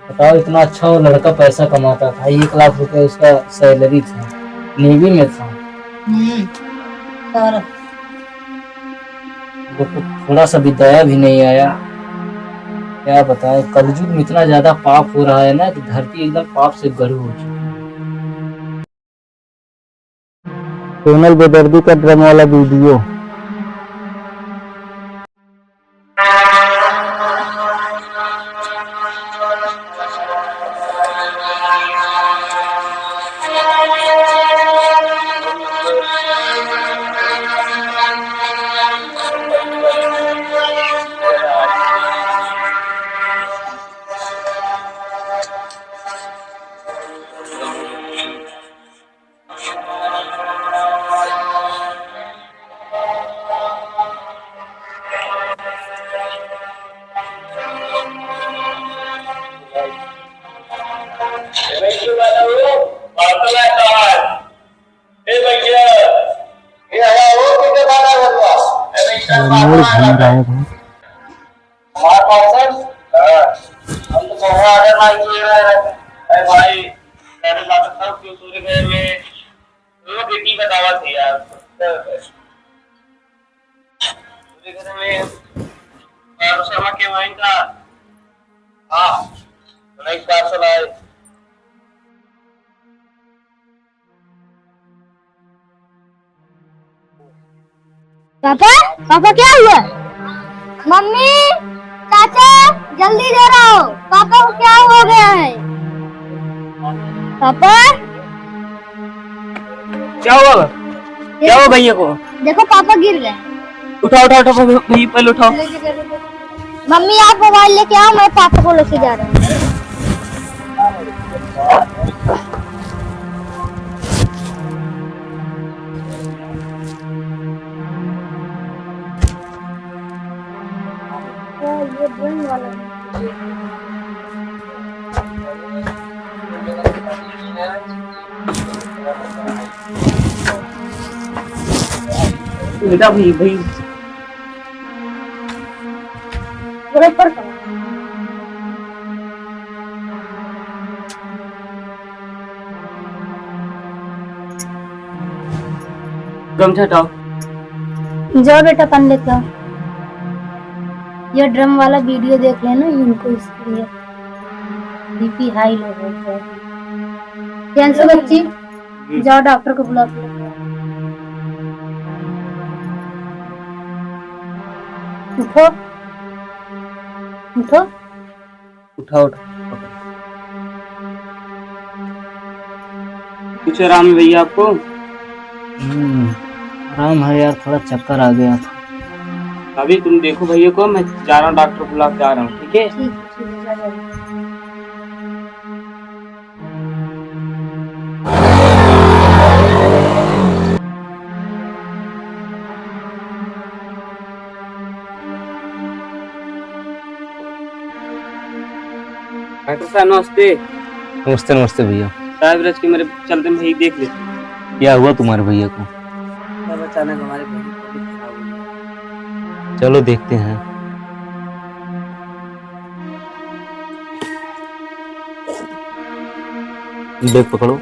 बताओ, इतना अच्छा वो लड़का पैसा कमाता था, 1 लाख रुपए उसका सैलरी था, नेवी में था। सारा हम लोग को थोड़ा सा भी दया भी नहीं आया। क्या बताएं, कलयुग में इतना ज्यादा पाप हो रहा है ना कि धरती एकदम पाप से गढ़ हो चुकी है। सोनल बेदर्दी का ड्रम वाला वीडियो। मोड़ घूम रहा है भाई। हम तो ऑर्डर मांगी है भाई, मेरे साथ सब क्यों पूरे घर में वो बेटी का दावा थी यार। पूरे घर में और शर्मा के वाइन का। हाँ, नेक्स्ट पार्सल आए। पापा पापा क्या हुआ? मम्मी चाचा जल्दी दे रहा हो, पापा को क्या हो गया है? पापा क्या हुआ? क्या हुआ भैया को? देखो पापा गिर गए। उठाओ उठाओ उठाओ भैया, पहले उठाओ। मम्मी आप मोबाइल लेके आओ, मैं पापा को लेके जा रहा हूँ। ये ड्राइंग वाला बेटा भाई भाई बराबर करो। गमछा हटाओ। जाओ बेटा पन लेके आओ। ये ड्रम वाला वीडियो देख लेना, इनको इसके लिए बीपी हाई लो हो गया। कैंसर बच्ची, जाओ डॉक्टर को बुला के उठो उठो। उठाओ उठाओ। कुछ आराम है भैया आपको? आराम है यार, थोड़ा चक्कर आ गया था। अभी तुम देखो भैया को, मैं जा रहा हूँ डॉक्टर बुला के आ रहा हूँ, ठीक है? ठीक है जा जाओ। डॉक्टर साहब नमस्ते। नमस्ते नमस्ते भैया। साहब रज के मेरे चलते भाई देख लेते। क्या हुआ तुम्हारे भैया को? सब अचानक हमारे भैया की तबीयत खराब हो गई। चलो देखते हैं। बैग पकड़ो।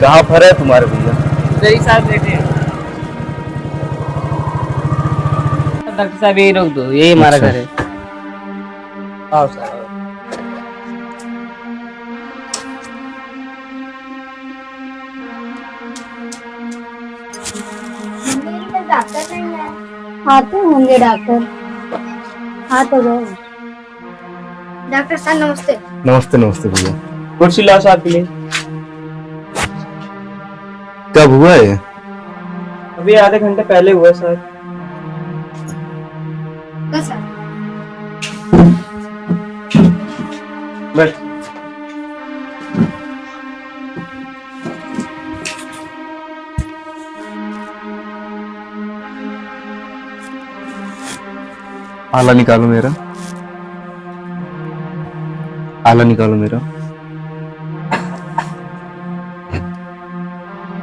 कहाँ पर है तुम्हारे भैया? सही साहब बैठे हैं। डॉक्टर साहब यही रोक दो, यही हमारा अच्छा। घर है। आओ सर आओ। डॉक्टर नहीं है। आते होंगे डॉक्टर। हाँ तो गए। डॉक्टर साहब नमस्ते। नमस्ते नमस्ते भैया। कुर्सी लाओ साहब के लिए। कब हुआ है? अभी आधे घंटे पहले हुआ सर। बस आला निकालो मेरा, आला निकालो मेरा।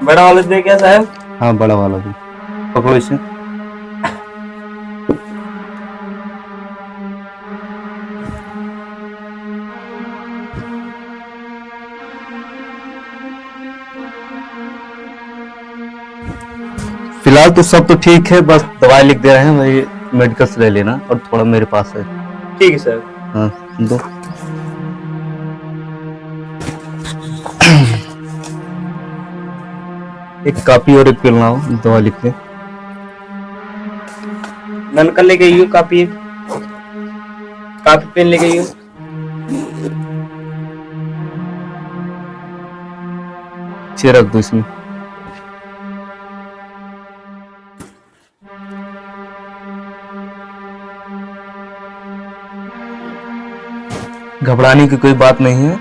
बड़ा वाला दे क्या साहब? हाँ बड़ा वाला भी पकड़ो इसे। फिलहाल तो सब तो ठीक है, बस दवाई लिख दे रहे हैं, वही मेडिकल से ले लेना और थोड़ा मेरे पास है। ठीक है सर। हाँ दो। एक कॉपी और एक पेन लाओ, दवा लिख ले। नन कर ले गई हूँ कापी पेन ले गई हूँ। इसे रख दो इसमें। घबराने की कोई बात नहीं है,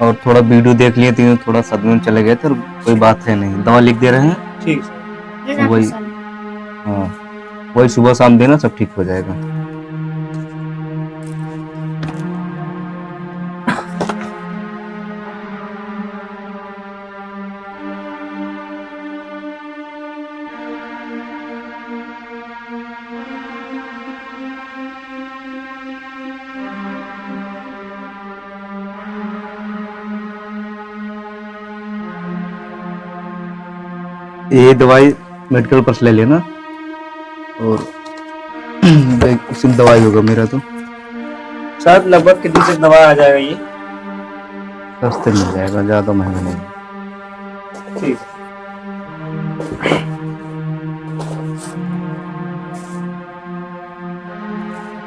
और थोड़ा वीडियो देख लिए तो थोड़ा सदमे में चले गए थे, और कोई बात है नहीं। दवा लिख दे रहे हैं, ठीक सर। ये डॉक्टर वही। साहब। हाँ वही सुबह शाम देना, सब ठीक हो जाएगा। ये दवाई मेडिकल पर से ले लेना, और इसमें दवाई होगा मेरा तो सर लगभग कितनी तक दवा आ जाएगा ये? सस्ते मिल जाएगा, ज्यादा महंगा नहीं। ठीक।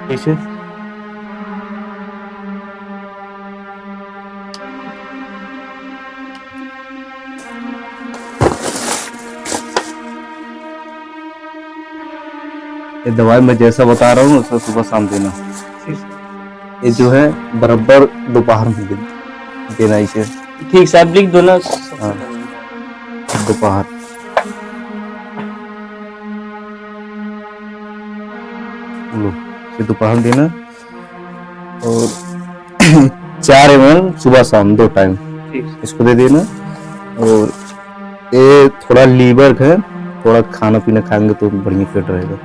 कैसे? ये दवाई मैं जैसा बता रहा हूँ वैसा सुबह शाम देना। ये जो है बराबर दोपहर में देना इसे। ठीक साहब लिख दो ना। हाँ दोपहर। लो ये दोपहर देना, और 4 ml सुबह शाम 2 टाइम ठीक। इसको दे देना। और ये थोड़ा लीवर है, थोड़ा खाना पीना खाएंगे तो बढ़िया फिट रहेगा।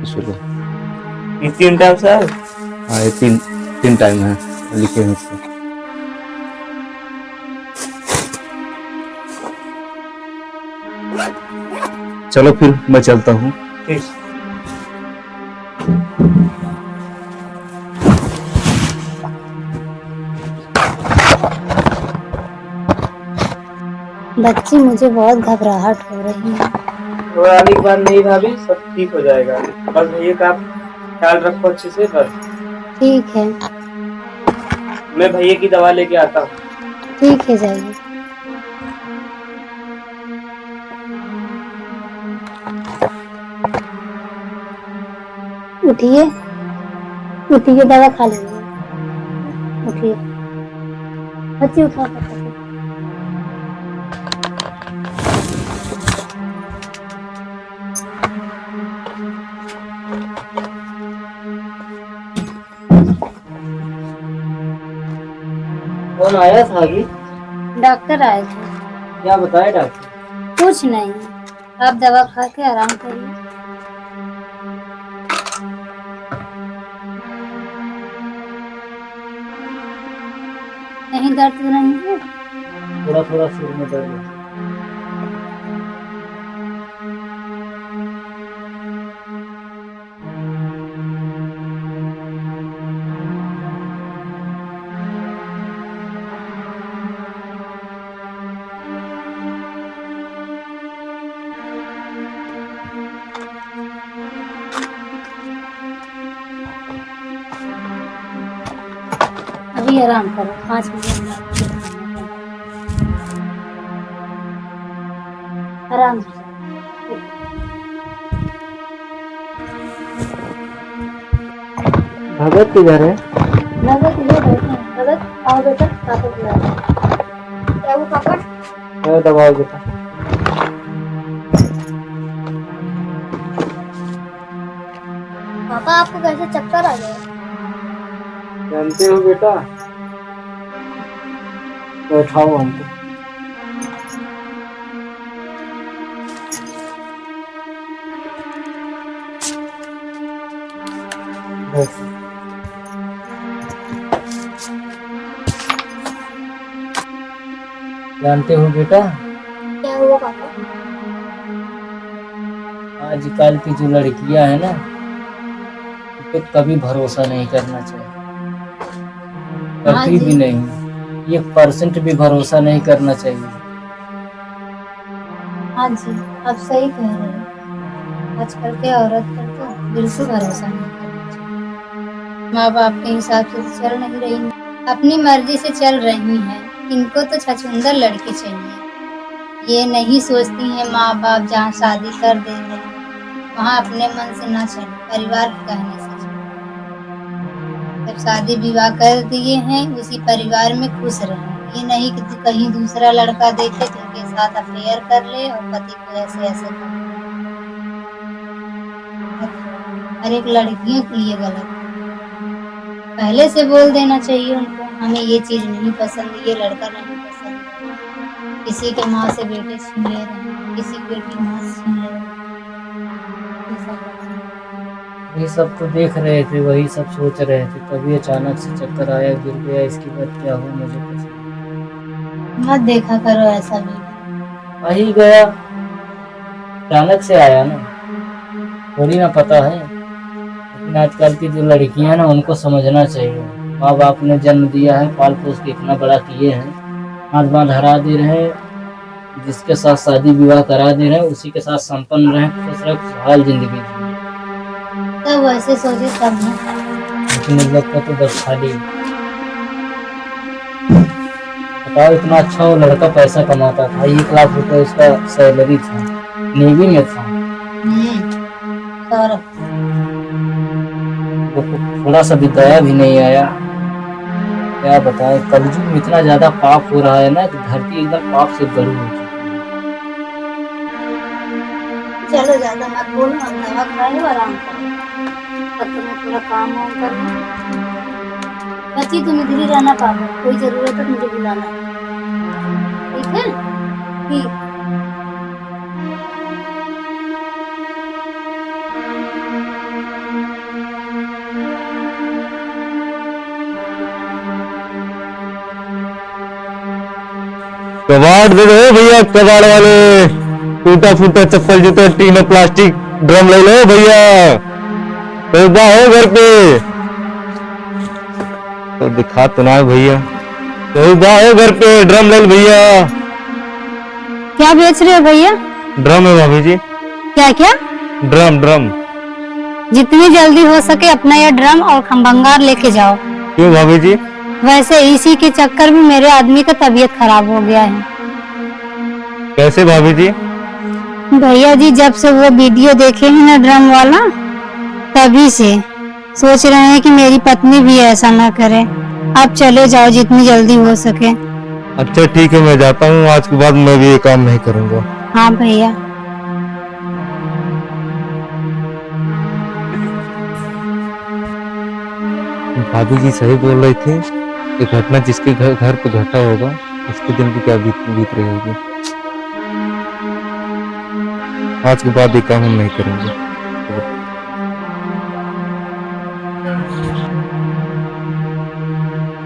इसको ये 3 टाइम सर? हाँ ये 3 टाइम है, लिखे हैं इसको। चलो फिर मैं चलता हूँ। ठीक। बच्ची मुझे बहुत घबराहट हो रही है। घबराने की बात नहीं भाभी, सब ठीक हो जाएगा। बस भैया का आप ख्याल रखो अच्छे से बस। ठीक है। मैं भैया की दवा लेके आता हूँ। ठीक है जाइए। उठिए उठिए, दवा खा लीजिए। उठिए बच्ची, उठा कर। कौन आया था अभी? डॉक्टर आए थे। क्या बताया डॉक्टर? कुछ नहीं, आप दवा खा के आराम करिए। कहीं दर्द तो नहीं है? थोड़ा थोड़ा सिर में दर्द है। अभी आराम करो, 5 मिनट आराम से। भगत किधर है? भगत इधर बैठे हैं। भगत आओ बेटा, पापा बुला रहे हैं। क्या वो पापा? दबाओ बेटा। पापा आपको कैसे चक्कर आ गया? जानते हो बेटा, बैठाओ हमको। बस। जानते हो बेटा, क्या हुआ पापा? आजकल की जो लड़कियां हैं ना, उन पे कभी भरोसा नहीं करना चाहिए, हाँ कभी जी। भी नहीं। 1% भी भरोसा नहीं करना चाहिए। हाँ जी, आप सही कह रहे हैं। आजकल के औरत पर तो बिल्कुल भरोसा नहीं करना चाहिए। माँ बाप के हिसाब से तो चल नहीं रही, अपनी मर्जी से चल रही हैं। इनको तो छछूंदर लड़के चाहिए। ये नहीं सोचती हैं माँ बाप जहाँ शादी कर दे रहे हैं वहाँ अपने मन से ना चले, परिवार के कहने से चले। जब शादी विवाह कर दिए हैं उसी परिवार में खुश रहें। ये नहीं कि कहीं दूसरा लड़का देखे तो उनके साथ अफेयर कर ले और पति को ऐसे ऐसे कर ले। हर एक लड़कियों के लिए गलत है। पहले से बोल देना चाहिए उनको, हमें ये चीज नहीं पसंद, ये लड़का नहीं पसंद। किसी के माँ से बेटे छीन ले रहे हैं, किसी की बेटी माँ से छीन ले रहे हैं। ये सब तो देख रहे थे, वही सब सोच रहे थे, तभी अचानक से चक्कर आया, गिर गया। इसके बाद क्या हुआ मुझे कुछ मत देखा करो ऐसा भी। आ ही गया, अचानक से आया ना, थोड़ी ना पता है। लेकिन आजकल की जो लड़कियां हैं ना, उनको समझना चाहिए। माँ बाप ने जन्म दिया है, पाल पोस के इतना बड़ा किए हैं, हाथ बांध हरा दे रहे हैं, जिसके साथ शादी विवाह करा दे रहे हैं उसी के साथ संपन्न रहे, खुश रहे, खुशहाल जिंदगी जिए। तब वैसे सोचे तब ना। लेकिन इन लोग को तो बस खाली बताओ, इतना अच्छा वो लड़का पैसा कमाता था, 1 लाख रुपए उसका सैलरी था, नेवी में था। सौरभ, वो थोड़ा सा भी दया भी नहीं आया। क्या बताए, कलयुग में इतना ज्यादा पाप हो रहा है ना कि धरती एकदम पाप से भरी हो चुकी है। चलो ज्यादा मत बोलो, हम दवा खाए और आराम करो। तब तुम्हें थोड़ा काम वाम करना। बच्ची तुम इधर ही रहना पापा, कोई जरूरत है मुझे बुलाना, ठीक है? ठीक। कबाड़ दे दो भैया, कबाड़ वाले। टूटा फूटा चप्पल जूता टीना प्लास्टिक ड्रम ले लो भैया। पैदा हो घर पे तो दिखा तो ना भैया। पैदा हो घर पे, ड्रम ले लो भैया। क्या बेच रहे हो भैया? ड्रम है भाभी जी। क्या क्या? Drum drum. जितनी जल्दी हो सके अपना यह ड्रम और खंभंगार लेके जाओ। क्यों भाभी जी? वैसे इसी के चक्कर में मेरे आदमी का तबीयत खराब हो गया है। कैसे भाभी जी? भैया जी जब से वो वीडियो देखे हैं ना ड्रम वाला, तभी से सोच रहे हैं कि मेरी पत्नी भी ऐसा ना करे। आप चले जाओ जितनी जल्दी हो सके। अच्छा ठीक है, मैं जाता हूँ। आज के बाद मैं भी ये काम नहीं करूँगा। हाँ भैया। भाभी जी सही बोल रही थी। ये घटना जिसके घर पे घटा होगा उसके दिन की क्या बीत रही होगी। आज के बाद ये काम हम नहीं करेंगे।